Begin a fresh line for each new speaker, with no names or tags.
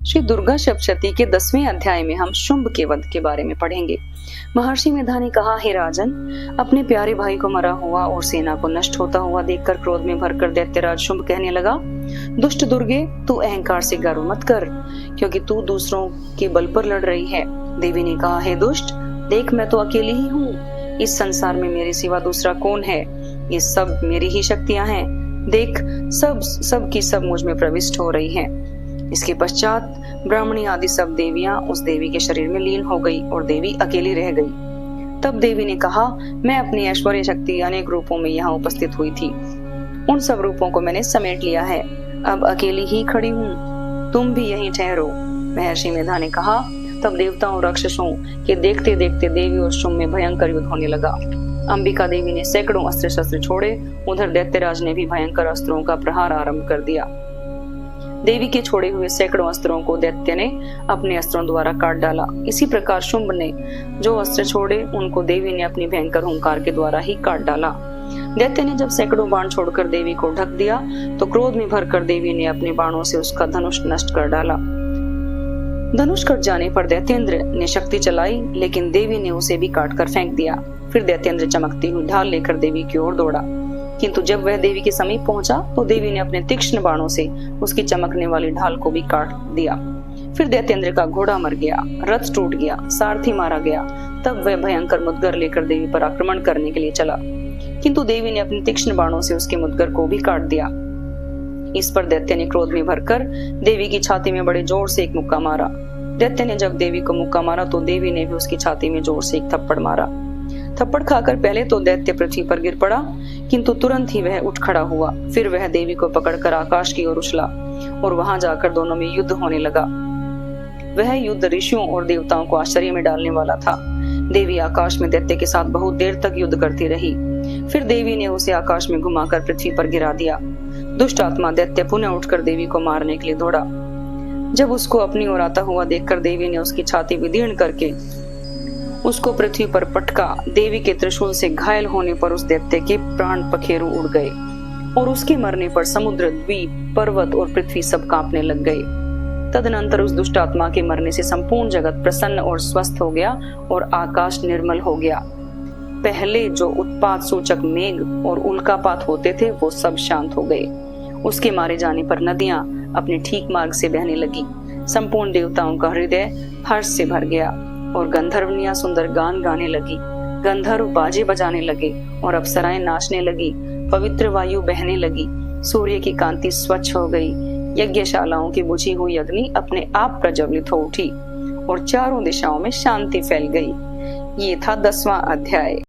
श्री दुर्गा सप्तशती के 10वें अध्याय में हम शुंभ के वध के बारे में पढ़ेंगे। महर्षि मेधा ने कहा, हे राजन, अपने प्यारे भाई को मरा हुआ और सेना को नष्ट होता हुआ देखकर क्रोध में भरकर दैत्यराज शुंभ कहने लगा, दुष्ट दुर्गे, तू अहंकार से गर्व मत कर, क्योंकि तू दूसरों के बल पर लड़ रही है। देवी ने कहा, हे दुष्ट, देख, मैं तो अकेली ही हूँ। इस संसार में मेरे सिवा दूसरा कौन है? ये सब मेरी ही शक्तियां हैं। देख, सब की सब मुझ में प्रविष्ट हो रही हैं। इसके पश्चात ब्राह्मणी आदि सब देवियां उस देवी के शरीर में लीन हो गई और देवी अकेली रह गई। तब देवी ने कहा, मैं अपनी ऐश्वर्य शक्ति अनेक रूपों में यहाँ उपस्थित हुई थी। उन सब रूपों को मैंने समेट लिया है। अब अकेली ही खड़ी हूँ, तुम भी यहीं ठहरो। महर्षि मेधा ने कहा। तब देवताओं और राक्षसों के देखते देखते देवी और शुंभ में भयंकर युद्ध होने लगा। अंबिका देवी ने सैकड़ों अस्त्र शस्त्र छोड़े। उधर दैत्यराज ने भी भयंकर अस्त्रों का प्रहार आरंभ कर दिया। देवी के छोड़े हुए सैकड़ों अस्त्रों को दैत्य ने अपने अस्त्रों द्वारा काट डाला। इसी प्रकार शुंभ ने जो अस्त्र छोड़े उनको देवी ने अपनी भयंकर हुंकार के द्वारा ही काट डाला। दैत्य ने जब सैकड़ों बाण छोड़कर देवी को ढक दिया तो क्रोध में भरकर देवी ने अपने बाणों से उसका धनुष नष्ट कर डाला। धनुष कट जाने पर दैत्येंद्र ने शक्ति चलाई, लेकिन देवी ने उसे भी काट कर फेंक दिया। फिर दैत्येंद्र चमकती हुई ढाल लेकर देवी की ओर दौड़ा, किंतु जब वह देवी के समीप पहुंचा तो देवी ने अपने तीक्ष्ण बाणों से उसकी चमकने वाली ढाल को भी काट दिया। फिर दैत्येंद्र का घोड़ा मर गया, रथ टूट गया, सारथी मारा गया। तब वह भयंकर मुद्गर लेकर देवी पर आक्रमण करने के लिए चला, किंतु देवी ने अपने तीक्ष्ण बाणों से उसके मुद्गर को भी काट दिया। इस पर दैत्य ने क्रोध में भरकर देवी की छाती में बड़े जोर से एक मुक्का मारा। दैत्य ने जब देवी को मुक्का मारा तो देवी ने भी उसकी छाती में जोर से एक थप्पड़ मारा। थप्पड़ खाकर पहले तो दैत्य पृथ्वी पर गिर पड़ा, किंतु तुरंत ही वह उठ खड़ा हुआ। फिर वह देवी को पकड़कर आकाश की ओर उछला और वहां जाकर दोनों में युद्ध होने लगा। वह युद्ध ऋषियों और देवताओं को आश्चर्य में डालने वाला था। देवी आकाश में दैत्य के साथ बहुत देर तक युद्ध करती रही। फिर देवी ने उसे आकाश में घुमाकर पृथ्वी पर गिरा दिया। दुष्ट आत्मा दैत्य पुनः उठकर देवी को मारने के लिए दौड़ा। जब उसको अपनी ओर आता हुआ देखकर देवी ने उसकी छाती विदीर्ण करके उसको पृथ्वी पर पटका। देवी के त्रिशूल से घायल होने पर उस दैत्य के प्राण पखेरु उड़ गए और उसके मरने पर समुद्र, द्वीप, पर्वत और पृथ्वी सब कांपने लग गए। तदनंतर उस दुष्ट आत्मा के मरने से संपूर्ण जगत प्रसन्न और स्वस्थ हो गया और आकाश निर्मल हो गया। पहले जो उत्पात सूचक मेघ और उल्कापात होते थे वो सब शांत हो गए। उसके मारे जाने पर नदियां अपने ठीक मार्ग से बहने लगी। संपूर्ण देवताओं का हृदय हर्ष से भर गया और गंधर्वनियां सुंदर गान गाने लगी। गंधर्व बाजे बजाने लगे और अप्सराएं नाचने लगी। पवित्र वायु बहने लगी। सूर्य की कांति स्वच्छ हो गई। यज्ञशालाओं की बुझी हुई अग्नि अपने आप प्रज्वलित हो उठी और चारों दिशाओं में शांति फैल गई। ये था 10वां अध्याय।